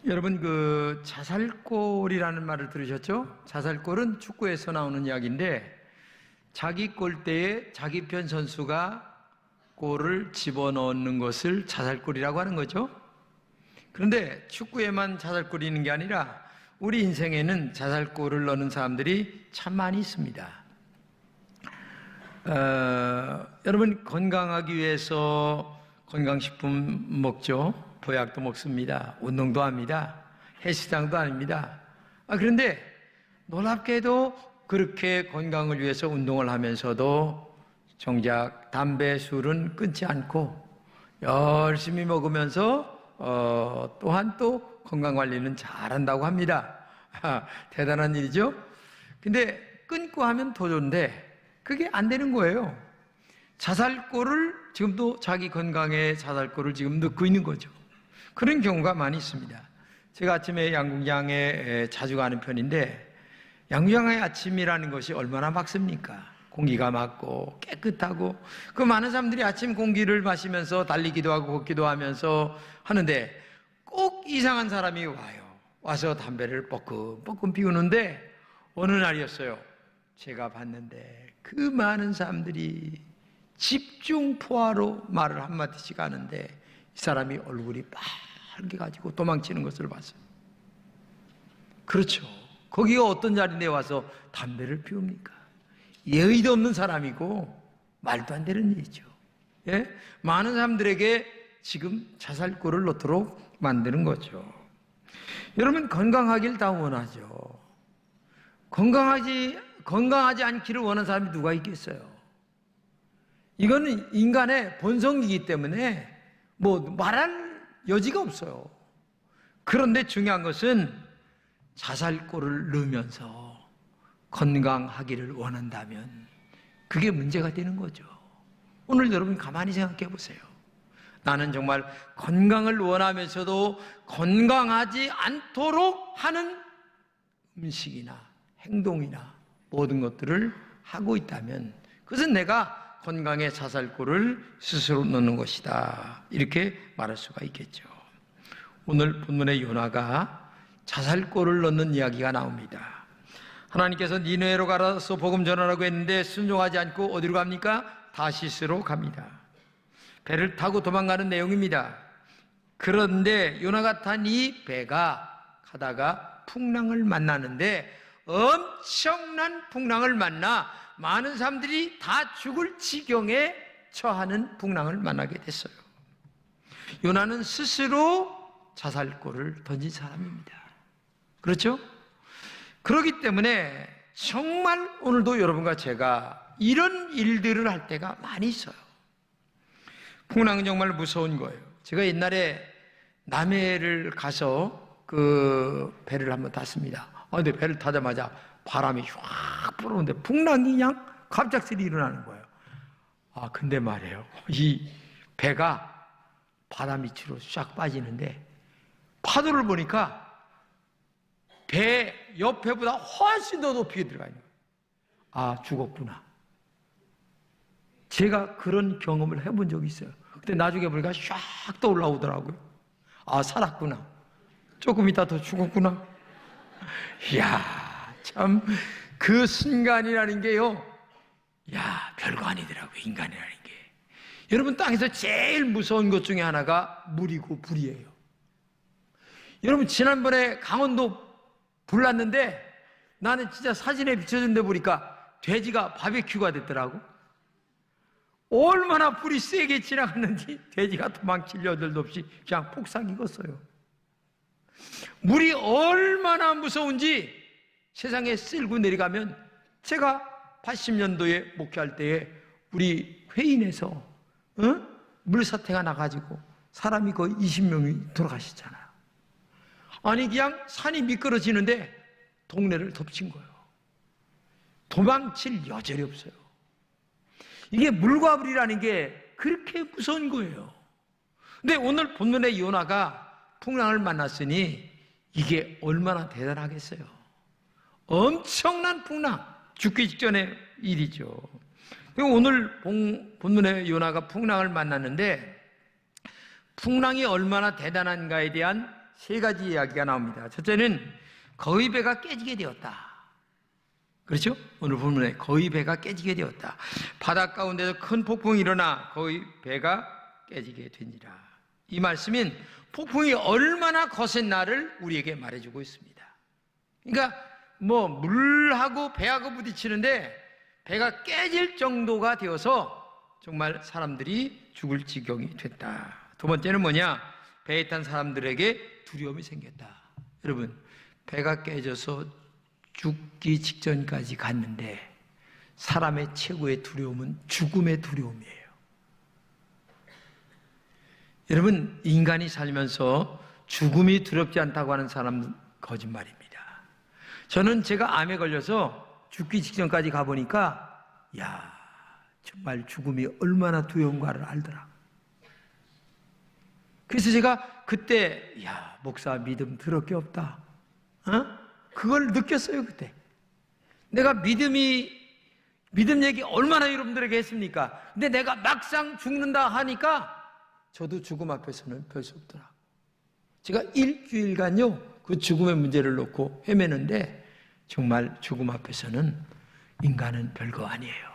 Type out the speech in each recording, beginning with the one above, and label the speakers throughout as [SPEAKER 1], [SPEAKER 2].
[SPEAKER 1] 여러분 자살골이라는 말을 들으셨죠? 자살골은 축구에서 나오는 이야기인데 자기 골대에 자기 편 선수가 골을 집어넣는 것을 자살골이라고 하는 거죠. 그런데 축구에만 자살골이 있는 게 아니라 우리 인생에는 자살골을 넣는 사람들이 참 많이 있습니다. 여러분 건강하기 위해서 건강식품 먹죠. 보약도 먹습니다. 운동도 합니다. 헬스장도 아닙니다. 그런데 놀랍게도 그렇게 건강을 위해서 운동을 하면서도 정작 담배, 술은 끊지 않고 열심히 먹으면서 또한 또 건강관리는 잘한다고 합니다. 대단한 일이죠. 근데 끊고 하면 더 좋은데 그게 안 되는 거예요. 자살골을 지금도 자기 건강에 자살골을 지금 넣고 있는 거죠. 그런 경우가 많이 있습니다. 제가 아침에 양궁장에 자주 가는 편인데 양궁장의 아침이라는 것이 얼마나 맑습니까? 공기가 맑고 깨끗하고 그 많은 사람들이 아침 공기를 마시면서 달리기도 하고 걷기도 하면서 하는데 꼭 이상한 사람이 와서 담배를 뻐끔뻐끔 피우는데 어느 날이었어요. 제가 봤는데 그 많은 사람들이 집중포화로 말을 한마디씩 하는데 이 사람이 얼굴이 빨개 가지고 도망치는 것을 봤어요. 그렇죠. 거기가 어떤 자리인데 와서 담배를 피웁니까? 예의도 없는 사람이고 말도 안 되는 일이죠. 예? 많은 사람들에게 지금 자살골을 넣도록 만드는 거죠. 여러분 건강하길 다 원하죠. 건강하지 않기를 원하는 사람이 누가 있겠어요? 이거는 인간의 본성이기 때문에 말할 여지가 없어요. 그런데 중요한 것은 자살골을 넣으면서 건강하기를 원한다면 그게 문제가 되는 거죠. 오늘 여러분 가만히 생각해 보세요. 나는 정말 건강을 원하면서도 건강하지 않도록 하는 음식이나 행동이나 모든 것들을 하고 있다면 그것은 내가 건강의 자살골을 스스로 넣는 것이다. 이렇게 말할 수가 있겠죠. 오늘 본문의 요나가 자살골을 넣는 이야기가 나옵니다. 하나님께서 니느웨로 가서 복음 전하라고 했는데 순종하지 않고 어디로 갑니까? 다시스로 갑니다. 배를 타고 도망가는 내용입니다. 그런데 요나가 탄 이 배가 가다가 풍랑을 만나는데 엄청난 풍랑을 만나 많은 사람들이 다 죽을 지경에 처하는 풍랑을 만나게 됐어요. 요나는 스스로 자살골을 던진 사람입니다. 그렇죠? 그렇기 때문에 정말 오늘도 여러분과 제가 이런 일들을 할 때가 많이 있어요. 풍랑은 정말 무서운 거예요. 제가 옛날에 남해를 가서 그 배를 한번 탔습니다. 근데 배를 타자마자 바람이 확 불어오는데 풍랑이 그냥 갑작스레 일어나는 거예요. 근데 말이에요. 이 배가 바다 밑으로 쫙 빠지는데 파도를 보니까 배 옆에보다 훨씬 더 높이 들어가 있는 거예요. 죽었구나. 제가 그런 경험을 해본 적이 있어요. 근데 나중에 보니까 쫙 또 올라오더라고요. 살았구나. 조금 이따 더 죽었구나. 이야, 참, 그 순간이라는 게요. 별거 아니더라고요. 인간이라는 게. 여러분, 땅에서 제일 무서운 것 중에 하나가 물이고 불이에요. 여러분, 지난번에 강원도 불 났는데 나는 진짜 사진에 비춰준데 보니까 돼지가 바베큐가 됐더라고. 얼마나 불이 세게 지나갔는지 돼지가 도망칠 여들도 없이 그냥 폭삭 익었어요. 물이 얼마나 무서운지 세상에 쓸고 내려가면 제가 80년도에 목회할 때에 우리 회인에서 물사태가 나가지고 사람이 거의 20명이 돌아가셨잖아요. 그냥 산이 미끄러지는데 동네를 덮친 거예요. 도망칠 여절이 없어요. 이게 물과 불이라는 게 그렇게 무서운 거예요. 근데 오늘 본문의 요나가 풍랑을 만났으니 이게 얼마나 대단하겠어요. 엄청난 풍랑, 죽기 직전의 일이죠. 오늘 본문의 요나가 풍랑을 만났는데 풍랑이 얼마나 대단한가에 대한 세 가지 이야기가 나옵니다. 첫째는 거의 배가 깨지게 되었다. 그렇죠? 오늘 본문에 거의 배가 깨지게 되었다. 바다 가운데서 큰 폭풍이 일어나 거의 배가 깨지게 되니라. 이 말씀은 폭풍이 얼마나 거센 날을 우리에게 말해주고 있습니다. 그러니까 물하고 배하고 부딪히는데 배가 깨질 정도가 되어서 정말 사람들이 죽을 지경이 됐다. 두 번째는 뭐냐? 배에 탄 사람들에게 두려움이 생겼다. 여러분, 배가 깨져서 죽기 직전까지 갔는데 사람의 최고의 두려움은 죽음의 두려움이에요. 여러분, 인간이 살면서 죽음이 두렵지 않다고 하는 사람은 거짓말입니다. 저는 제가 암에 걸려서 죽기 직전까지 가보니까 정말 죽음이 얼마나 두려운가를 알더라. 그래서 제가 그때 목사 믿음 더럽게 없다. 그걸 느꼈어요. 그때 내가 믿음 얘기 얼마나 여러분들에게 했습니까? 근데 내가 막상 죽는다 하니까 저도 죽음 앞에서는 별 수 없더라. 제가 일주일간요 그 죽음의 문제를 놓고 헤매는데 정말 죽음 앞에서는 인간은 별거 아니에요.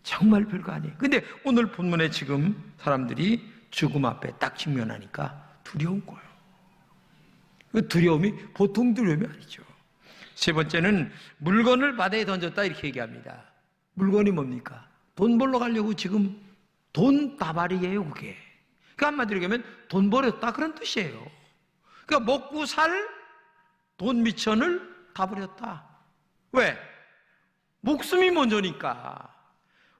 [SPEAKER 1] 정말 별거 아니에요. 근데 오늘 본문에 지금 사람들이 죽음 앞에 딱 직면하니까 두려운 거예요. 그 두려움이 보통 두려움이 아니죠. 세 번째는 물건을 바다에 던졌다 이렇게 얘기합니다. 물건이 뭡니까? 돈 벌러 가려고 지금 돈 다발이에요, 그게. 그 한마디로 얘기하면 돈 버렸다 그런 뜻이에요. 그러니까 먹고 살 돈 미천을 다 버렸다. 왜? 목숨이 먼저니까.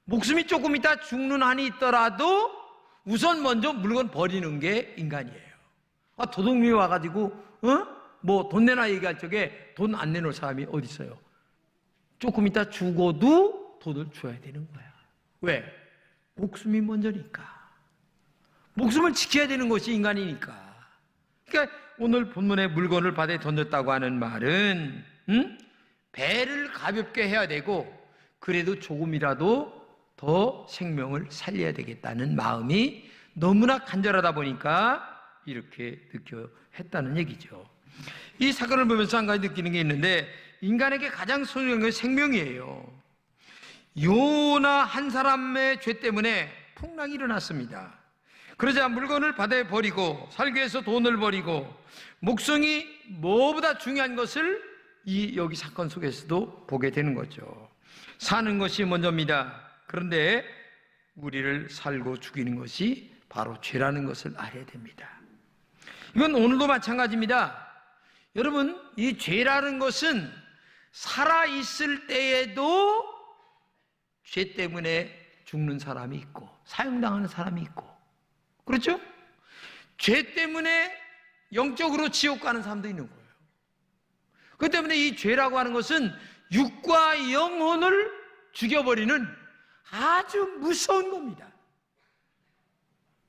[SPEAKER 1] 목숨이 조금 있다 죽는 한이 있더라도 우선 먼저 물건 버리는 게 인간이에요. 도둑놈이 와가지고 돈 내놔 얘기할 적에 돈 안 내놓을 사람이 어디 있어요? 조금 있다 죽어도 돈을 줘야 되는 거야. 왜? 목숨이 먼저니까. 목숨을 지켜야 되는 것이 인간이니까. 그러니까 오늘 본문에 물건을 바다에 던졌다고 하는 말은 배를 가볍게 해야 되고 그래도 조금이라도 더 생명을 살려야 되겠다는 마음이 너무나 간절하다 보니까 이렇게 했다는 얘기죠. 이 사건을 보면서 한 가지 느끼는 게 있는데 인간에게 가장 소중한 건 생명이에요. 요나 한 사람의 죄 때문에 풍랑이 일어났습니다. 그러자 물건을 바다에 버리고 살기 위해서 돈을 버리고 목숨이 뭐보다 중요한 것을 여기 사건 속에서도 보게 되는 거죠. 사는 것이 먼저입니다. 그런데 우리를 살고 죽이는 것이 바로 죄라는 것을 알아야 됩니다. 이건 오늘도 마찬가지입니다. 여러분, 이 죄라는 것은 살아있을 때에도 죄 때문에 죽는 사람이 있고 사형당하는 사람이 있고 그렇죠? 죄 때문에 영적으로 지옥 가는 사람도 있는 거예요. 그렇기 때문에 이 죄라고 하는 것은 육과 영혼을 죽여버리는 아주 무서운 겁니다.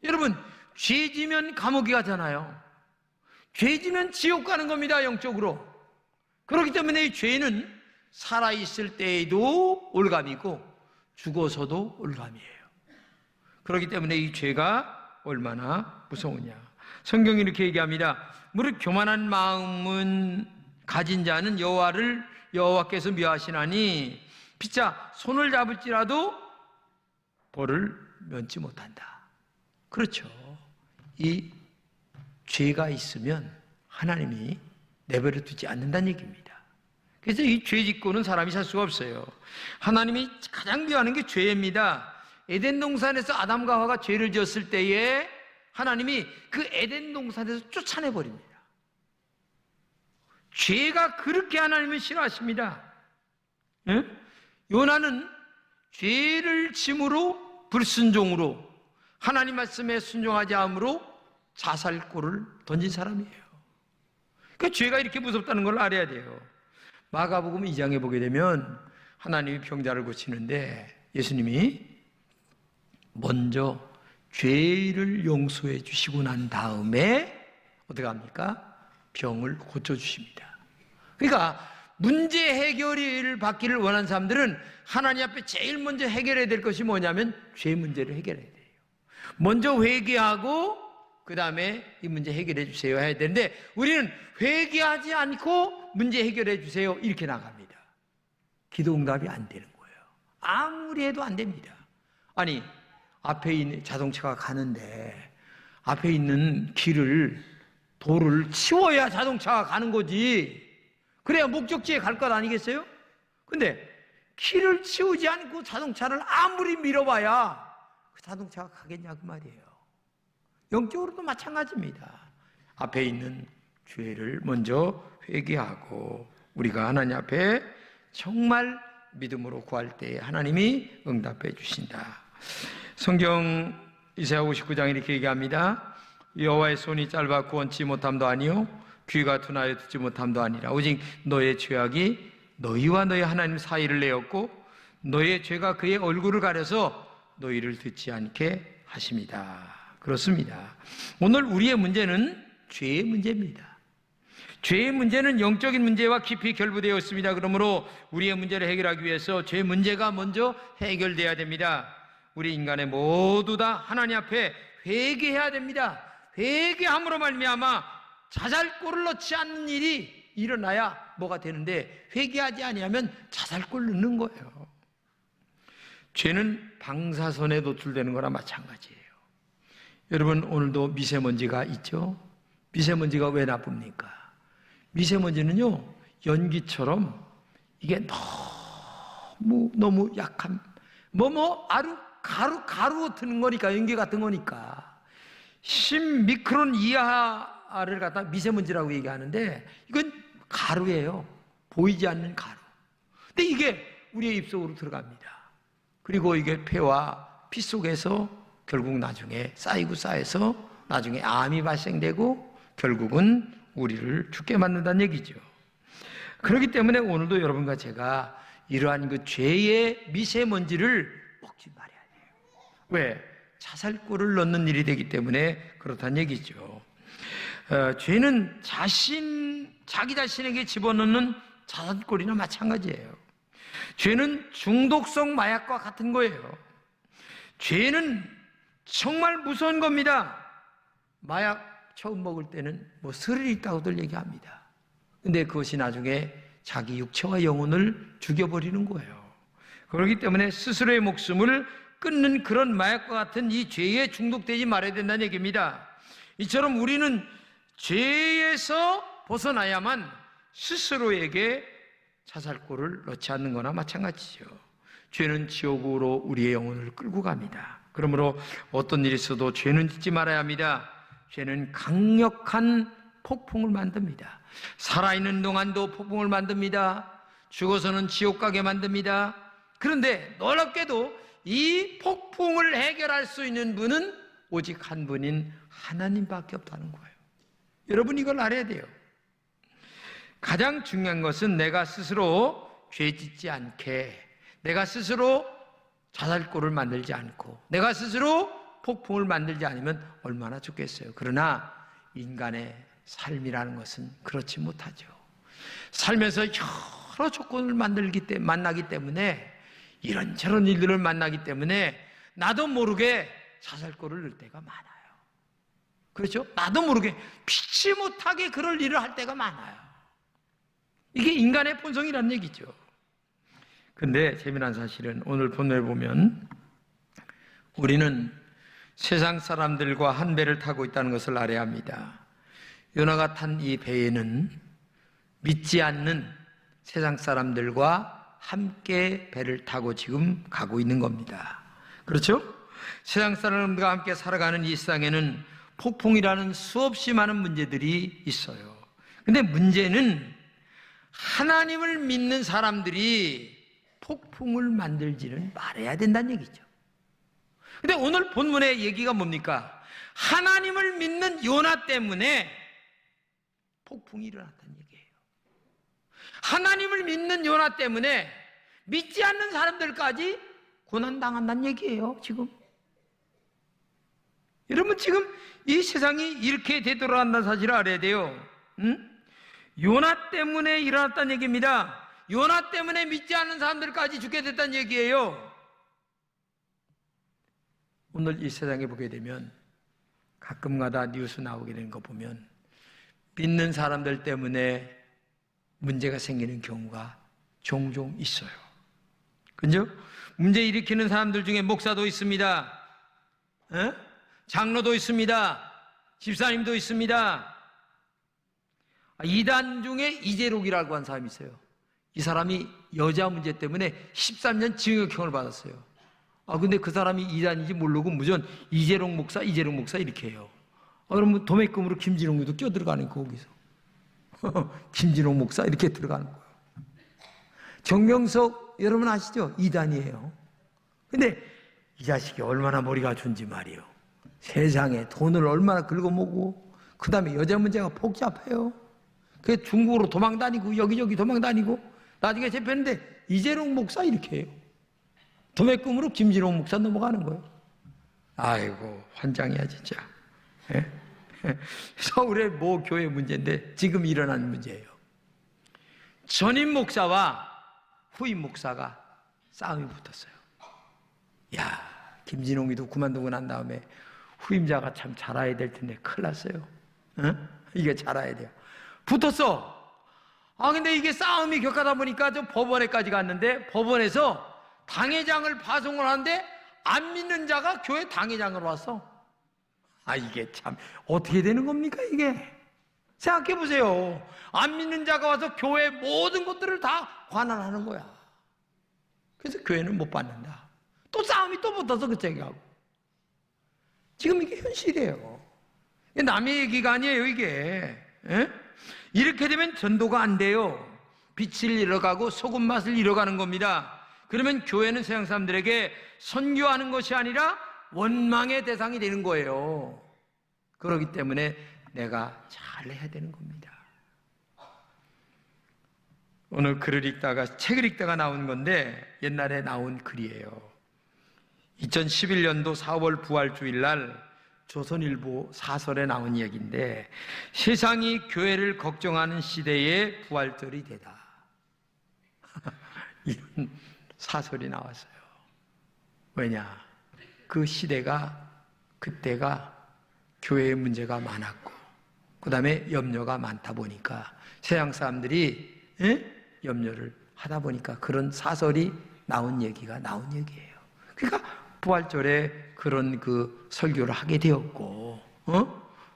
[SPEAKER 1] 여러분, 죄 지면 감옥에 가잖아요. 죄 지면 지옥 가는 겁니다, 영적으로. 그렇기 때문에 이 죄는 살아있을 때에도 올감이고 죽어서도 올감이에요. 그렇기 때문에 이 죄가 얼마나 무서우냐. 성경이 이렇게 얘기합니다. 무릇 교만한 마음은 가진 자는 여호와께서 미워하시나니 피차 손을 잡을지라도 벌을 면치 못한다. 그렇죠. 이 죄가 있으면 하나님이 내버려 두지 않는다는 얘기입니다. 그래서 이 죄 짓고는 사람이 살 수가 없어요. 하나님이 가장 미워하는 게 죄입니다. 에덴 동산에서 아담과 하와가 죄를 지었을 때에 하나님이 그 에덴 동산에서 쫓아내버립니다. 죄가 그렇게 하나님을 싫어하십니다. 요나는 죄를 짐으로 불순종으로 하나님 말씀에 순종하지 않으므로 자살골을 던진 사람이에요. 그러니까 죄가 이렇게 무섭다는 걸 알아야 돼요. 마가복음 2장에 보게 되면 하나님이 병자를 고치는데 예수님이 먼저 죄를 용서해 주시고 난 다음에 어떻게 합니까? 병을 고쳐주십니다. 그러니까 문제 해결을 받기를 원하는 사람들은 하나님 앞에 제일 먼저 해결해야 될 것이 뭐냐면 죄 문제를 해결해야 돼요. 먼저 회개하고 그 다음에 이 문제 해결해 주세요 해야 되는데 우리는 회개하지 않고 문제 해결해 주세요 이렇게 나갑니다. 기도 응답이 안 되는 거예요. 아무리 해도 안 됩니다. 아니 앞에 있는 자동차가 가는데 앞에 있는 도를 치워야 자동차가 가는 거지. 그래야 목적지에 갈 것 아니겠어요? 근데 길을 치우지 않고 자동차를 아무리 밀어봐야 그 자동차가 가겠냐 그 말이에요. 영적으로도 마찬가지입니다. 앞에 있는 죄를 먼저 회개하고 우리가 하나님 앞에 정말 믿음으로 구할 때 하나님이 응답해 주신다. 성경 이사야 59장 이렇게 얘기합니다. 여호와의 손이 짧아 구원치 못함도 아니요 귀가 둔하여 듣지 못함도 아니라 오직 너의 죄악이 너희와 너희 하나님 사이를 내었고 너의 죄가 그의 얼굴을 가려서 너희를 듣지 않게 하십니다. 그렇습니다. 오늘 우리의 문제는 죄의 문제입니다. 죄의 문제는 영적인 문제와 깊이 결부되어 있습니다. 그러므로 우리의 문제를 해결하기 위해서 죄 문제가 먼저 해결돼야 됩니다. 우리 인간의 모두 다 하나님 앞에 회개해야 됩니다. 회개함으로 말미암아 자살골을 넣지 않는 일이 일어나야 뭐가 되는데 회개하지 아니하면 자살골 넣는 거예요. 죄는 방사선에 노출되는 거나 마찬가지예요. 여러분 오늘도 미세먼지가 있죠? 미세먼지가 왜 나쁩니까? 미세먼지는요 연기처럼 이게 너무 약한 가루 같은 거니까 연기 같은 거니까 10미크론 이하를 갖다 미세먼지라고 얘기하는데 이건 가루예요. 보이지 않는 가루. 근데 이게 우리의 입속으로 들어갑니다. 그리고 이게 폐와 피 속에서 결국 나중에 쌓여서 나중에 암이 발생되고 결국은 우리를 죽게 만든다는 얘기죠. 그렇기 때문에 오늘도 여러분과 제가 이러한 그 죄의 미세먼지를 먹지 말아야 돼요. 왜? 자살골을 넣는 일이 되기 때문에 그렇다는 얘기죠. 죄는 자기 자신에게 집어넣는 자살골이나 마찬가지예요. 죄는 중독성 마약과 같은 거예요. 죄는 정말 무서운 겁니다. 마약 처음 먹을 때는 스릴이 있다고들 얘기합니다. 근데 그것이 나중에 자기 육체와 영혼을 죽여버리는 거예요. 그렇기 때문에 스스로의 목숨을 끊는 그런 마약과 같은 이 죄에 중독되지 말아야 된다는 얘기입니다. 이처럼 우리는 죄에서 벗어나야만 스스로에게 자살골을 넣지 않는 거나 마찬가지죠. 죄는 지옥으로 우리의 영혼을 끌고 갑니다. 그러므로 어떤 일이 있어도 죄는 짓지 말아야 합니다. 죄는 강력한 폭풍을 만듭니다. 살아있는 동안도 폭풍을 만듭니다. 죽어서는 지옥 가게 만듭니다. 그런데 놀랍게도 이 폭풍을 해결할 수 있는 분은 오직 한 분인 하나님밖에 없다는 거예요. 여러분 이걸 알아야 돼요. 가장 중요한 것은 내가 스스로 죄 짓지 않게, 내가 스스로 자살골을 만들지 않고, 내가 스스로 폭풍을 만들지 않으면 얼마나 좋겠어요. 그러나 인간의 삶이라는 것은 그렇지 못하죠. 살면서 여러 조건을 만나기 때문에, 이런저런 일들을 만나기 때문에 나도 모르게 자살골을 넣을 때가 많아요. 그렇죠? 나도 모르게 피치 못하게 그럴 일을 할 때가 많아요. 이게 인간의 본성이라는 얘기죠. 근데 재미난 사실은 오늘 본문에 보면 우리는 세상 사람들과 한 배를 타고 있다는 것을 알아야 합니다. 요나가 탄 이 배에는 믿지 않는 세상 사람들과 함께 배를 타고 지금 가고 있는 겁니다. 그렇죠? 세상 사람들과 함께 살아가는 이 세상에는 폭풍이라는 수없이 많은 문제들이 있어요. 근데 문제는 하나님을 믿는 사람들이 폭풍을 만들지는 말아야 된다는 얘기죠. 근데 오늘 본문의 얘기가 뭡니까? 하나님을 믿는 요나 때문에 폭풍이 일어났다는 얘기예요. 하나님을 믿는 요나 때문에 믿지 않는 사람들까지 고난당한다는 얘기예요. 지금 여러분 지금 이 세상이 이렇게 되돌아간다는 사실을 알아야 돼요. 요나 때문에 일어났다는 얘기입니다. 요나 때문에 믿지 않는 사람들까지 죽게 됐다는 얘기예요. 오늘 이 세상에 보게 되면 가끔가다 뉴스 나오게 되는 거 보면 믿는 사람들 때문에 문제가 생기는 경우가 종종 있어요. 그죠? 문제 일으키는 사람들 중에 목사도 있습니다. 장로도 있습니다. 집사님도 있습니다. 이단 중에 이재록이라고 한 사람이 있어요. 이 사람이 여자 문제 때문에 13년 징역형을 받았어요. 근데 그 사람이 이단인지 모르고 무전 이재록 목사 이렇게 해요. 그러면 도매금으로 김진홍도 껴들어가는 거, 거기서. 김진홍 목사 이렇게 들어가는 거예요. 정명석 여러분 아시죠? 이단이에요. 근데 이 자식이 얼마나 머리가 좋은지 말이에요. 세상에 돈을 얼마나 긁어먹고, 그 다음에 여자 문제가 복잡해요. 그 중국으로 도망다니고 여기저기 도망다니고, 나중에 잡혔는데 이재록 목사 이렇게 해요. 도매금으로 김진홍 목사 넘어가는 거예요. 아이고 환장이야 진짜. 서울의 모 교회 문제인데 지금 일어난 문제예요. 전임 목사와 후임 목사가 싸움이 붙었어요. 야, 김진홍이도 그만두고 난 다음에 후임자가 참 잘해야 될 텐데 큰일 났어요. 이게 잘해야 돼요. 붙었어. 근데 이게 싸움이 격하다 보니까 좀 법원에까지 갔는데, 법원에서 당회장을 파송을 하는데 안 믿는 자가 교회 당회장으로 왔어. 이게 참 어떻게 되는 겁니까 이게? 생각해 보세요. 안 믿는 자가 와서 교회 모든 것들을 다 관할하는 거야. 그래서 교회는 못 받는다. 또 싸움이 또 붙어서 그 얘기하고. 지금 이게 현실이에요. 남의 얘기가 아니에요 이게. 이렇게 되면 전도가 안 돼요. 빛을 잃어가고 소금 맛을 잃어가는 겁니다. 그러면 교회는 세상 사람들에게 선교하는 것이 아니라 원망의 대상이 되는 거예요. 그렇기 때문에 내가 잘해야 되는 겁니다. 오늘 글을 읽다가, 책을 읽다가 나온 건데 옛날에 나온 글이에요. 2011년도 4월 부활주일날 조선일보 사설에 나온 얘기인데, 세상이 교회를 걱정하는 시대에 부활절이 되다. 이런 사설이 나왔어요. 왜냐? 그 시대가, 그때가 교회의 문제가 많았고, 그 다음에 염려가 많다 보니까 세상 사람들이 염려를 하다 보니까 그런 사설이 나온 얘기가 나온 얘기예요. 그러니까 부활절에 그런 그 설교를 하게 되었고,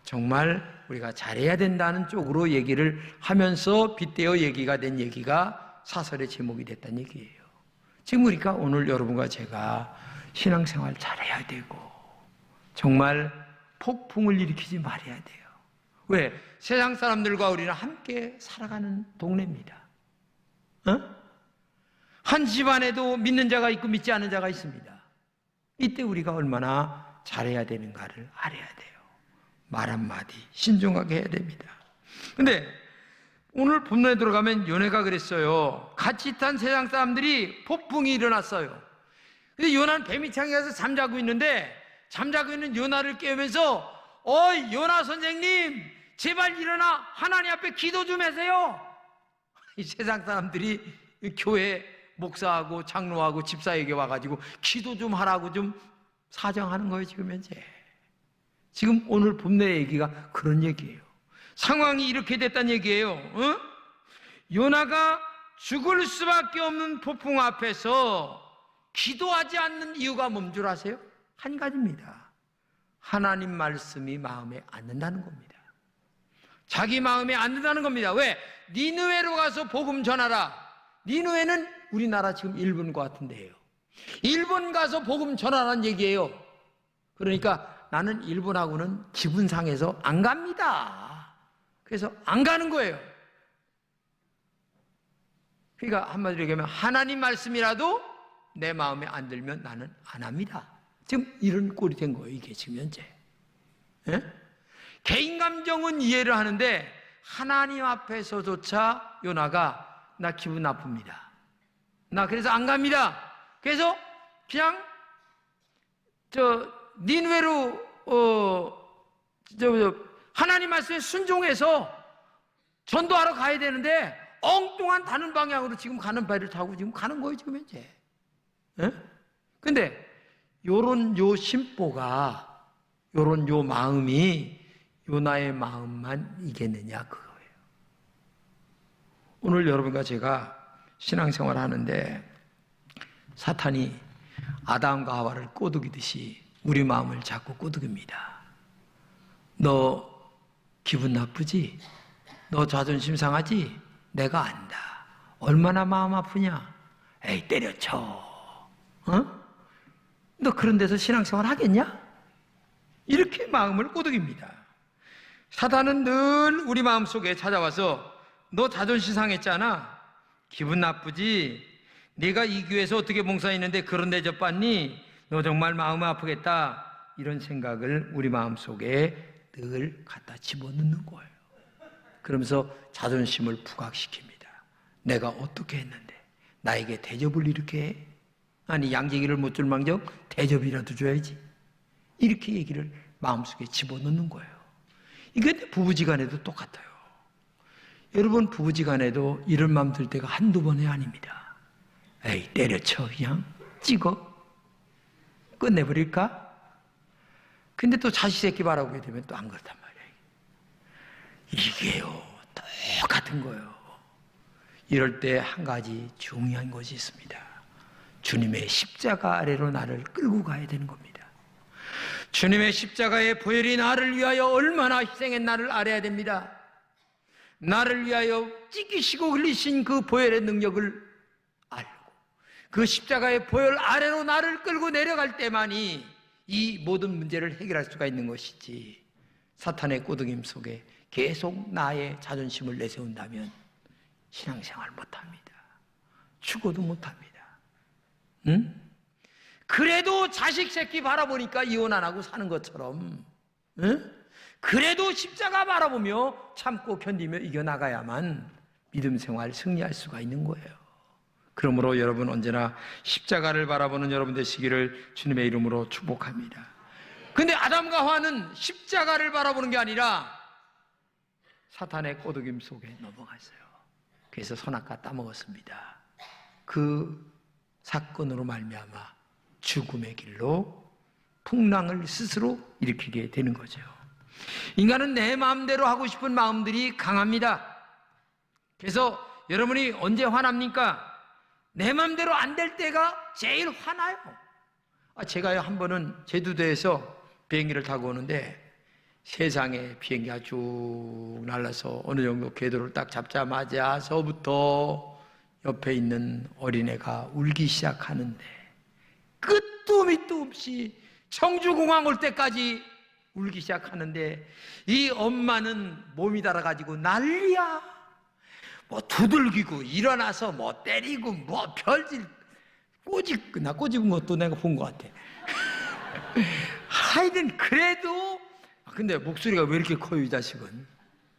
[SPEAKER 1] 정말 우리가 잘해야 된다는 쪽으로 얘기를 하면서 빗대어 얘기가 된 얘기가 사설의 제목이 됐다는 얘기예요. 지금 그러니까 오늘 여러분과 제가 신앙생활 잘해야 되고, 정말 폭풍을 일으키지 말아야 돼요. 왜? 세상 사람들과 우리는 함께 살아가는 동네입니다. 한 집안에도 믿는 자가 있고 믿지 않는 자가 있습니다. 이때 우리가 얼마나 잘해야 되는가를 알아야 돼요. 말 한마디 신중하게 해야 됩니다. 근데 오늘 본문에 들어가면 요나가 그랬어요. 같이 탄 세상 사람들이 폭풍이 일어났어요. 근데 요나는 뱀이창에 가서 잠자고 있는데, 잠자고 있는 요나를 깨우면서 어이 요나 선생님 제발 일어나 하나님 앞에 기도 좀 하세요. 이 세상 사람들이 교회 목사하고 장로하고 집사에게 와가지고 기도 좀 하라고 좀 사정하는 거예요. 지금 현재. 지금 오늘 본문의 얘기가 그런 얘기예요. 상황이 이렇게 됐다는 얘기예요. 요나가 죽을 수밖에 없는 폭풍 앞에서 기도하지 않는 이유가 뭔 줄 아세요? 한 가지입니다. 하나님 말씀이 마음에 안 든다는 겁니다. 자기 마음에 안 든다는 겁니다. 왜? 니느웨로 가서 복음 전하라. 니느웨는 우리나라 지금 일본과 같은데요. 일본 가서 복음 전하라는 얘기예요. 그러니까 나는 일본하고는 기분 상해서 안 갑니다. 그래서 안 가는 거예요. 그러니까 한마디로 얘기하면 하나님 말씀이라도 내 마음에 안 들면 나는 안 합니다. 지금 이런 꼴이 된 거예요. 이게 지금 현재. 개인 감정은 이해를 하는데 하나님 앞에서조차 요나가 나 기분 나쁩니다. 나 그래서 안 갑니다. 그래서 그냥 니느웨로 하나님 말씀에 순종해서 전도하러 가야 되는데 엉뚱한 다른 방향으로 지금 가는 배를 타고 지금 가는 거예요. 지금 현재. 근데 요 심보가 요 마음이 요나의 마음만 이겠느냐 그거예요. 오늘 여러분과 제가 신앙생활 하는데 사탄이 아담과 하와를 꼬드기듯이 우리 마음을 자꾸 꼬드깁니다. 너 기분 나쁘지? 너 자존심 상하지? 내가 안다. 얼마나 마음 아프냐? 에이 때려쳐. 너 그런 데서 신앙생활 하겠냐? 이렇게 마음을 꼬드깁니다. 사탄은 늘 우리 마음속에 찾아와서 너 자존심 상했잖아. 기분 나쁘지? 네가 이 교회에서 어떻게 봉사했는데 그런 대접받니? 너 정말 마음 아프겠다. 이런 생각을 우리 마음속에 늘 갖다 집어넣는 거예요. 그러면서 자존심을 부각시킵니다. 내가 어떻게 했는데 나에게 대접을 이렇게 해? 아니 양지기를 못 줄 망정 대접이라도 줘야지. 이렇게 얘기를 마음속에 집어넣는 거예요. 이게 부부지간에도 똑같아요. 여러분 부부지간에도 이런 마음 들 때가 한두 번이 아닙니다. 에이 때려쳐 그냥 찍어 끝내버릴까? 근데 또 자식 새끼 바라보게 되면 또 안 그렇단 말이에요. 이게요 똑같은 거예요. 이럴 때 한 가지 중요한 것이 있습니다. 주님의 십자가 아래로 나를 끌고 가야 되는 겁니다. 주님의 십자가의 보혈이 나를 위하여 얼마나 희생했나를 알아야 됩니다. 나를 위하여 찢기시고 흘리신 그 보혈의 능력을 알고 그 십자가의 보혈 아래로 나를 끌고 내려갈 때만이 이 모든 문제를 해결할 수가 있는 것이지, 사탄의 꼬드김 속에 계속 나의 자존심을 내세운다면 신앙생활 못합니다. 죽어도 못합니다. 응? 그래도 자식 새끼 바라보니까 이혼 안 하고 사는 것처럼, 응? 그래도 십자가 바라보며 참고 견디며 이겨나가야만 믿음 생활 승리할 수가 있는 거예요. 그러므로 여러분 언제나 십자가를 바라보는 여러분 되시기를 주님의 이름으로 축복합니다. 근데 아담과 하와는 십자가를 바라보는 게 아니라 사탄의 꼬드김 속에 넘어갔어요. 그래서 선악과 따먹었습니다. 그 사건으로 말미암아 죽음의 길로 풍랑을 스스로 일으키게 되는 거죠. 인간은 내 마음대로 하고 싶은 마음들이 강합니다. 그래서 여러분이 언제 화납니까? 내 마음대로 안 될 때가 제일 화나요. 제가요 한 번은 제주도에서 비행기를 타고 오는데 세상에 비행기가 쭉 날라서 어느 정도 궤도를 딱 잡자마자서부터 옆에 있는 어린애가 울기 시작하는데 끝도 밑도 없이 청주공항 올 때까지 울기 시작하는데 이 엄마는 몸이 달아가지고 난리야. 뭐 두들기고 일어나서 뭐 때리고 뭐 별짓 나 꼬집은 것도 내가 본 것 같아. 하여튼 그래도 근데 목소리가 왜 이렇게 커요 이 자식은?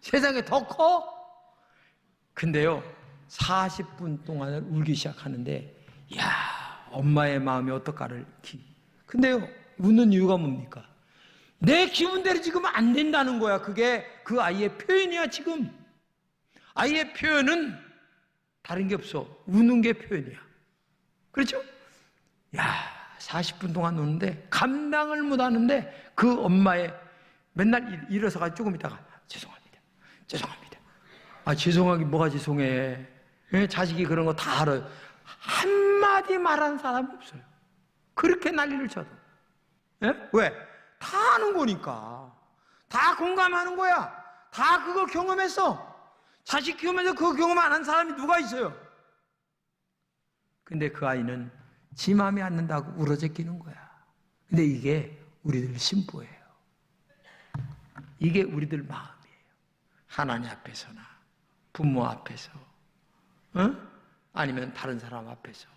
[SPEAKER 1] 세상에 더 커? 근데요 40분 동안을 울기 시작하는데 야 엄마의 마음이 어떨까를 근데요 우는 이유가 뭡니까? 내 기분대로 지금 안 된다는 거야. 그게 그 아이의 표현이야. 지금 아이의 표현은 다른 게 없어. 우는 게 표현이야. 그렇죠? 야 40분 동안 우는데 감당을 못하는데 그 엄마의 맨날 일어서가지고 조금 있다가 죄송합니다. 죄송하기 뭐가 죄송해. 자식이 그런 거 다 알아요. 한마디 말하는 사람이 없어요. 그렇게 난리를 쳐도. 왜? 다 아는 거니까. 다 공감하는 거야. 다 그거 경험했어. 자식 키우면서 그 경험 안 한 사람이 누가 있어요? 근데 그 아이는 지 마음에 안 든다고 울어제끼는 거야. 근데 이게 우리들 심보예요. 이게 우리들 마음이에요. 하나님 앞에서나 부모 앞에서 아니면 다른 사람 앞에서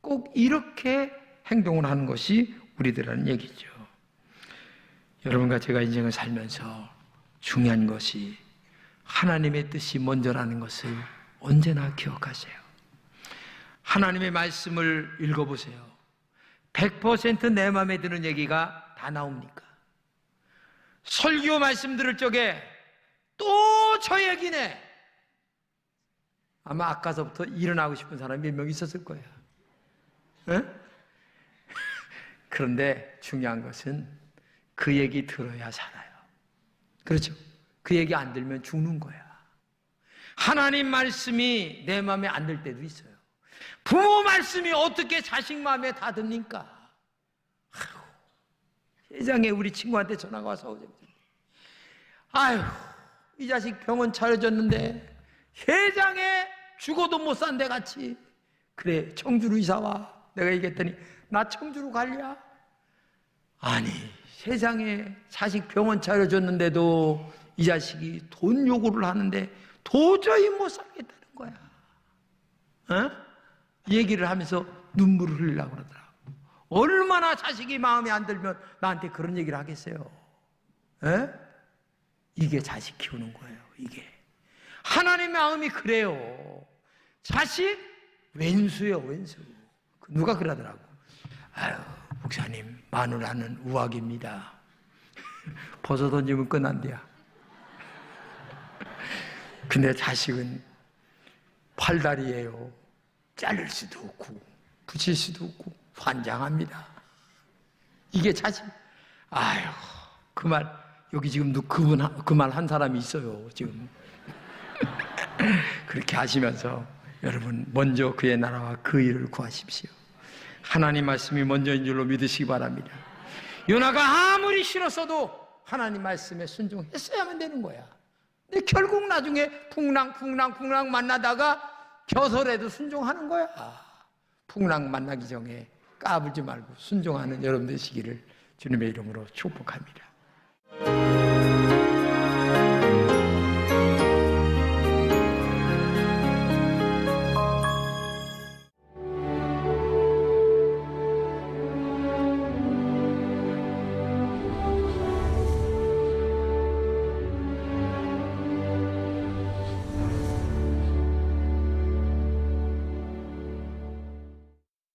[SPEAKER 1] 꼭 이렇게 행동을 하는 것이 우리들이라는 얘기죠. 여러분과 제가 인생을 살면서 중요한 것이 하나님의 뜻이 먼저라는 것을 언제나 기억하세요. 하나님의 말씀을 읽어보세요. 100% 내 마음에 드는 얘기가 다 나옵니까? 설교 말씀 들을 적에 또 저 얘기네. 아마 아까서부터 일어나고 싶은 사람이 몇 명 있었을 거예요. 그런데 중요한 것은 그 얘기 들어야 살아요. 그렇죠? 그 얘기 안 들면 죽는 거야. 하나님 말씀이 내 마음에 안 들 때도 있어요. 부모 말씀이 어떻게 자식 마음에 다 듭니까? 세상에 우리 친구한테 전화가 와서 아휴, 이 자식 병원 차려줬는데 세상에 죽어도 못 산대 같이. 그래, 청주로 이사 와. 내가 얘기했더니 나 청주로 갈랴? 아니, 세상에 자식 병원 차려줬는데도 이 자식이 돈 요구를 하는데 도저히 못 살겠다는 거야. 어? 얘기를 하면서 눈물을 흘리려고 그러더라고. 얼마나 자식이 마음에 안 들면 나한테 그런 얘기를 하겠어요. 에? 이게 자식 키우는 거예요. 이게 하나님의 마음이 그래요. 자식 왼수요, 왼수. 누가 그러더라고. 아유, 목사님, 마누라는 우악입니다. 벗어 던지면 끝난대야. 근데 자식은 팔다리예요. 자를 수도 없고 붙일 수도 없고 환장합니다. 이게 자식. 아유, 그 말 여기 지금 그 말 한 사람이 있어요. 지금 그렇게 하시면서 여러분 먼저 그의 나라와 그 일을 구하십시오. 하나님 말씀이 먼저인 줄로 믿으시기 바랍니다. 요나가 아무리 싫었어도 하나님 말씀에 순종했어야만 되는 거야. 근데 결국 나중에 풍랑 만나다가 겨설에도 순종하는 거야. 풍랑 만나기 전에 까불지 말고 순종하는 여러분 되시기를 주님의 이름으로 축복합니다.